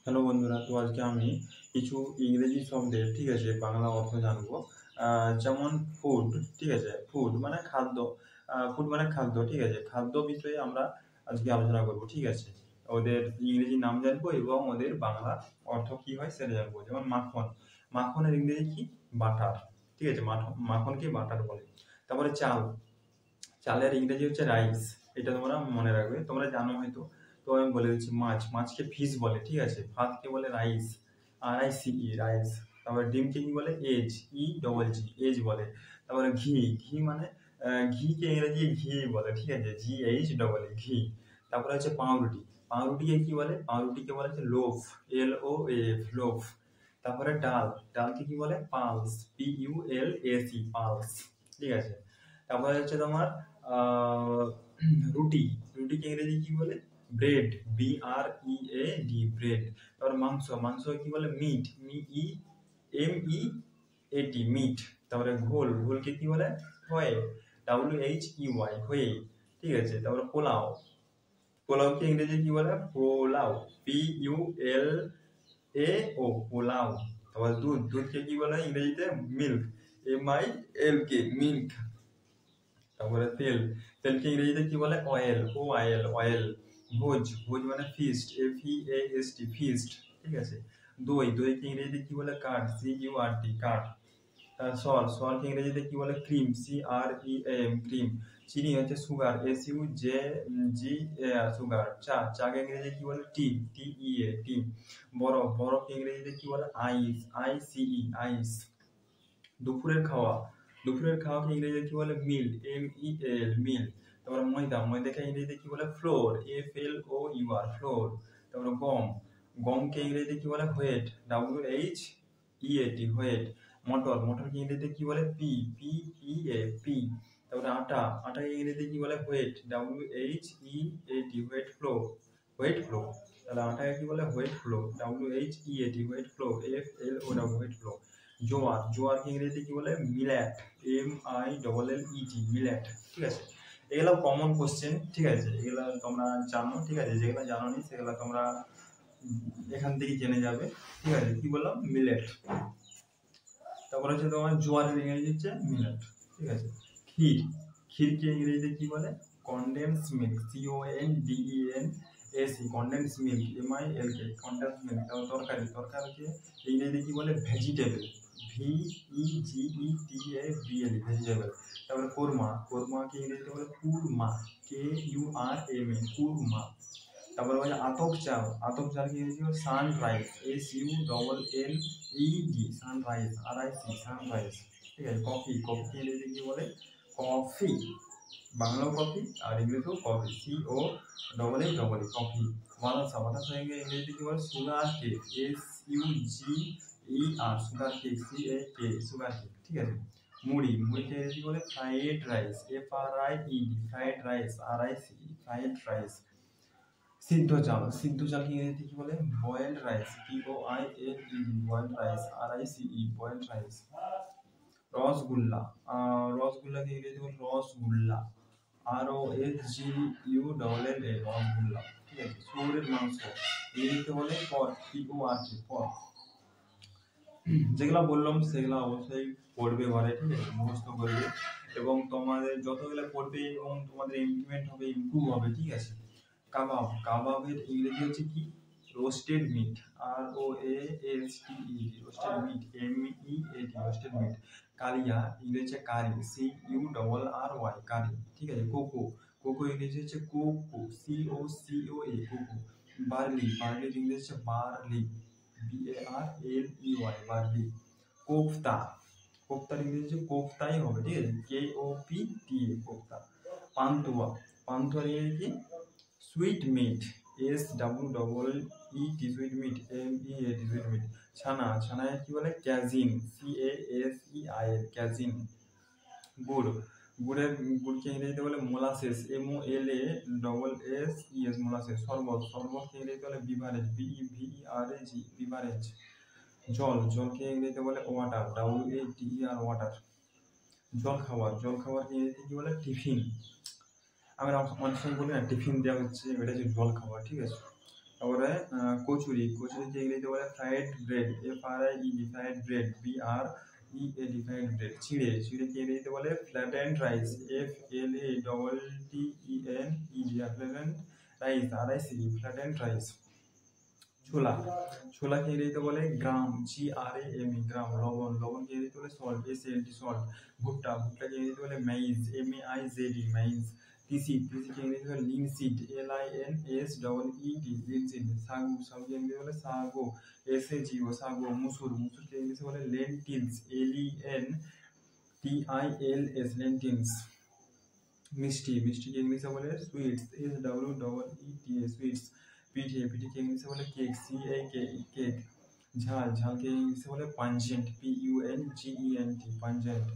Hello বন্ধুরা, তো আজকে আমি কিছু ইংরেজি শব্দের ঠিক আছে বাংলা অর্থ জানবো। যেমন ফুড, ঠিক আছে, ফুড মানে খাদ্য। ফুড মানে খাদ্য, ঠিক আছে, খাদ্য বিষয়ে আমরা আজকে আলোচনা করব, ঠিক আছে। ওদের ইংরেজি নাম জানবো এবং ওদের বাংলা অর্থ কি হয় সেটা জানবো। যেমন মাখন, মাখনের ইংরেজি কি? বাটার, ঠিক আছে, মাখনকে বাটার বলে। তারপরে চাল, চালের ইংরেজি হচ্ছে রাইস, এটা তোমরা মনে রাখবে, তোমরা জানো হয়তো। তো আমি বলে দিচ্ছি, মাছ, মাছকে ফিশ বলে, ঠিক আছে। ভাতকে বলে রাইস, RICE, রাইস। তারপরে ডিমকে কি বলে? এজ, EGG, এজ বলে। তারপরে ঘি, ঘি মানে ঘিকে ইংরেজি ঘি বলে, ঠিক আছে, GH ঘি। তারপরে হচ্ছে পাউরুটি, পাউরুটিকে কি বলে? পাউরুটিকে বলে হচ্ছে লোফ, LOAF, লোফ। তারপরে ডাল, ডালকে কি বলে? পালস, PULAC, পালস, ঠিক আছে। তারপরে হচ্ছে তোমার আহ, রুটি, রুটিকে ইংরেজি কি বলে? Bread, BREAD, bread. তারপর মাংস, মাংস কি বলে? Meat, MEAT, meat. তারপরে ঘোল, ঘোলকে কি বলে? হয়ে, WHEY, হয়ে, ঠিক আছে। তারপরে পোলাও, পোলাওকে ইংরেজি কি বলে? পোলাও, PULAO, পোলাও। তারপর দুধ, দুধকে কি বলে ইংরেজিতে? Milk, MILK, milk. তারপরে তেল, তেলকে ইংরেজিতে কি বলে? Oil, OIL, oil. ভোজ, ভোজ মানে ফিস্ট, FEAST, ফিস্ট, ঠিক আছে। দই, দইকে ইংরেজিতে কি বলে? Card, CURD, card. সর, সরকে ইংরেজিতে কি বলে? Cream, CREAM, cream. চিনি হচ্ছে সুগার, SUGG, সুগার। চা, চাকে ইংরেজিতে কি বলে? টি, TEA, টি। বরফ, বরফকে ইংরেজিতে কি বলে? আইস, ICE, আইস। দুপুরের খাওয়া, দুপুরের খাওয়াকে ইংরেজিতে কি বলে? মিল, MEL, মিল। তারপরে ময়দা, ময়দাকে ইংরেজিতে কি বলে? Flour, FLOUR, flour. তারপরে গম, গমকে ইংরেজিতে কি বলে? Wheat, WHEAT, wheat. মটর, মটরকে ইংরেজিতে কি বলে? PEA, pea. তারপরে আটা, আটাকে ইংরেজিতে কি বলে? Wheat, WHEAT, wheat flow, wheat flow. তাহলে আটাকে কি বলে? Wheat flow, WHEAT, wheat flow, FLOW, wheat flow. জোয়ার, জোয়ারকে ইংরেজিতে কি বলে? মিলেট, MILLET, মিলেট, ঠিক আছে। এগুলো কমন কোশ্চেন, ঠিক আছে, এগুলো তোমরা জানো, ঠিক আছে। যেগুলো জানো নি সেগুলো তোমরা এখান থেকে জেনে যাবে, ঠিক আছে। কি বললাম? মিলেট। তারপর হচ্ছে তোমার জোয়ারের ইংরেজি হচ্ছে মিলেট, ঠিক আছে। ক্ষীর, ক্ষীরকে ইংরেজিতে কি বলে? Condense milk, CONDENSE, condense milk, MILK, condense milk. তারপর তরকারি, তরকারিকে ইংরেজিতে কি বলে? Vegetable, VEGETABLE, vegetable. তারপরে কোরমা, কোরমাকে ইংরেজিতে বলে কুরমা, KURMA, কুরমা। তারপরে বলে আতপ চাল, আতপ চালকে ইংরেজি বলে sunrise, SUNNED, sunrise, RIC, sunrise, ঠিক আছে। কফি, কফিকে ইংরেজি কি বলে? কফি, বাংলাও কফি আর ইংরেজিও কফি, COFFE, কফি। বাতাসা, বাতাসাকে ইংরেজি কি বলে? Sugar cake, SUGER, sugar cake, CAK, sugar cake, ঠিক আছে। মুড়ি, মুড়িকে ইংরেজি বলে fried rice, FRIED, fried rice, RICE, fried rice. সিদ্ধ চাল, সিদ্ধ চালকে ইংরেজিতে কি বলে? Boiled rice, BOILED, boiled rice, RICE, boiled rice. রসগোল্লা, রসগোল্লাকে ইংরেজিতে বলে রসগোল্লা, ROSGULLA, রসগোল্লা, ঠিক আছে। শুয়োরের মাংস ইংরেজিতে বলে পর্ক, PORK, পর্ক। যেগুলা বললাম সেগুলা অবশ্যই পড়বে ঘরে, ঠিক আছে, মুখস্থ করবে এবং তোমাদের যতগুলো পড়বে এবং তোমাদের ইমপ্লিমেন্ট হবে, ইমপ্রুভ হবে, ঠিক আছে। কাবাব, কাবাবের ইংরেজি হচ্ছে কি? Roasted meat, ROASTED, roasted meat, MEAT, roasted meat. কালিয়া ইংরেজি কারি, CURRY, কারি, ঠিক আছে। কোকো, কোকো ইংরেজি হচ্ছে কোকো, COCOA, কোকো। বার্লি, বার্লির ইংরেজি হচ্ছে বার্লি, BARLEY, বার্লি। কোফতা, কোফতার ইংরেজি হচ্ছে কোফতাই হবে, ঠিক আছে, KOPTA, কোফতা। পান্তুয়া, পান্তুয়ার ইংরেজি sweet meat, SWEET, sweet meat, MEAT, sweet meat. ছানা, ছানায় কি বলে? ক্যাজিন, CASEIN, ক্যাজিন। গুড়, গুড়ের গুড়কে ইংরেজিতে বলে মোলাসেস, MOLASSES, মোলাসেস। শরবত, শরবতকে ইংরেজিতে বলে বিভারেজ, BEVERAG, বিভারেজ। জল, জলকে ইংরেজিতে বলে ওয়াটার, WATER, ওয়াটার। জল খাবার, জল খাবারকে ইংরেজিতে কি বলে? টিফিন। আমরা অনেক সময় বলি না টিফিন দেওয়া হচ্ছে, এটা হচ্ছে জল খাবার, ঠিক আছে। তারপরে কচুরি কচুরিকে ইংরেজিতে বলে fried bread, FRIED fried bread, BREAD fried bread. চিড়ে চিড়েকে ইংরেজিতে বলে flattened rice, FLATTENED flattened rice, RICE flattened rice. ছোলা ছোলাকে ইংরেজিতে বলে গ্রাম, GRAM গ্রাম। লবণ লবণকে ইংরেজিতে বলে সল্ট, SALT সল্ট। ভুট্টা ভুট্টাকে ইংরেজিতে বলে মাইজ, MAIZE মাইজ। তিসি তিসিকে ইংরেজিতে বলে লিনসিড, LINSEED লিনসিড। সাগু সাগুকে ইংরেজিতে বলে সাগো, SAGO সাগো। মুসুর মুসুরকে ইংরেজিতে বলে লেন্টিলস, LENTILS লেন্টিলস। মিষ্টি মিষ্টিকে ইংলিশে বলে সুইটস, SWEETS সুইটস। পিঠে পিঠেকে ইংলিশে বলে কেক, CAKE কেক। ঝাল ঝালকে ইংলিশে বলে পাঞ্জেন্ট, PUNGENT পাঞ্জেন্ট।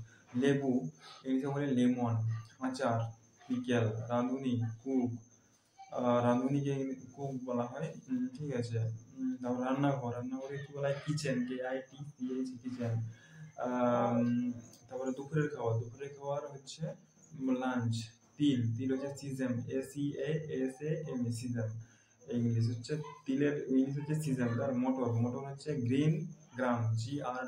লেবু ইংলিশে বলে লেমন। আচার পিকেল। রাঁধুনি কুক, রাঁধুনিকে কুক বলা হয়, ঠিক আছে। তারপর রান্নাঘর রান্নাঘরে কি বলা হয় কিচেন, KITCH কিচেন। তারপরে দুপুরের খাবার হচ্ছে লাঞ্চ। তিল তিল হচ্ছে সিজাম, SEASAM সিজাম। ইংলিশ হচ্ছে তিলের ইংলিশ হচ্ছে সিজাম। আর মটর মটর হচ্ছে গ্রিন গ্রাম, GREEN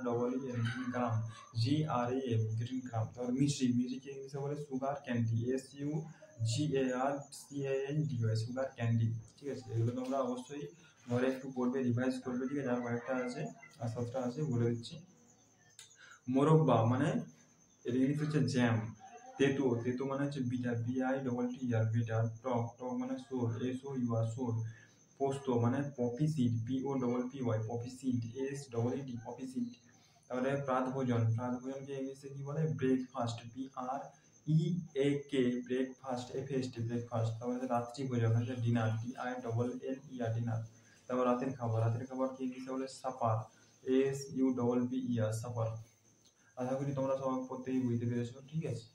গ্রাম, GRAM গ্রিন গ্রাম। তারপর মিশ্রি মিশ্রিকে ইংলিশে বলে sugar candy, SUGARCANDY sugar candy. ঠিক আছে, এগুলো তোমরা অবশ্যই ঘরে একটু পড়বে, রিভাইজ করবে, ঠিক আছে। আর কয়েকটা আছে, আর 7টা আছে, বলে দিচ্ছি। মোরব্বা মানে এর ইংলিশ হচ্ছে জ্যাম। তেতো তেতো মানে হচ্ছে বিটা, BITTER বিটা। টক টক মানে সোর, SOUR সোর। পোস্ত মানে poppy seed, POPPY poppy seed, SEED poppy seed. তাহলে প্রাত ভোজনকে ইংলিশে কি বলে breakfast, BREAK breakfast, FAST breakfast. তারপরে রাত্রি ভোজন হচ্ছে ডিনার, DINNER ডিনার। তারপর রাতের খাবারকে ইংলিশে বলে সাপার, SUPPER সাপার। আশা করি তোমরা সবাই প্রত্যেকেই বুঝতে পেরেছো, ঠিক আছে।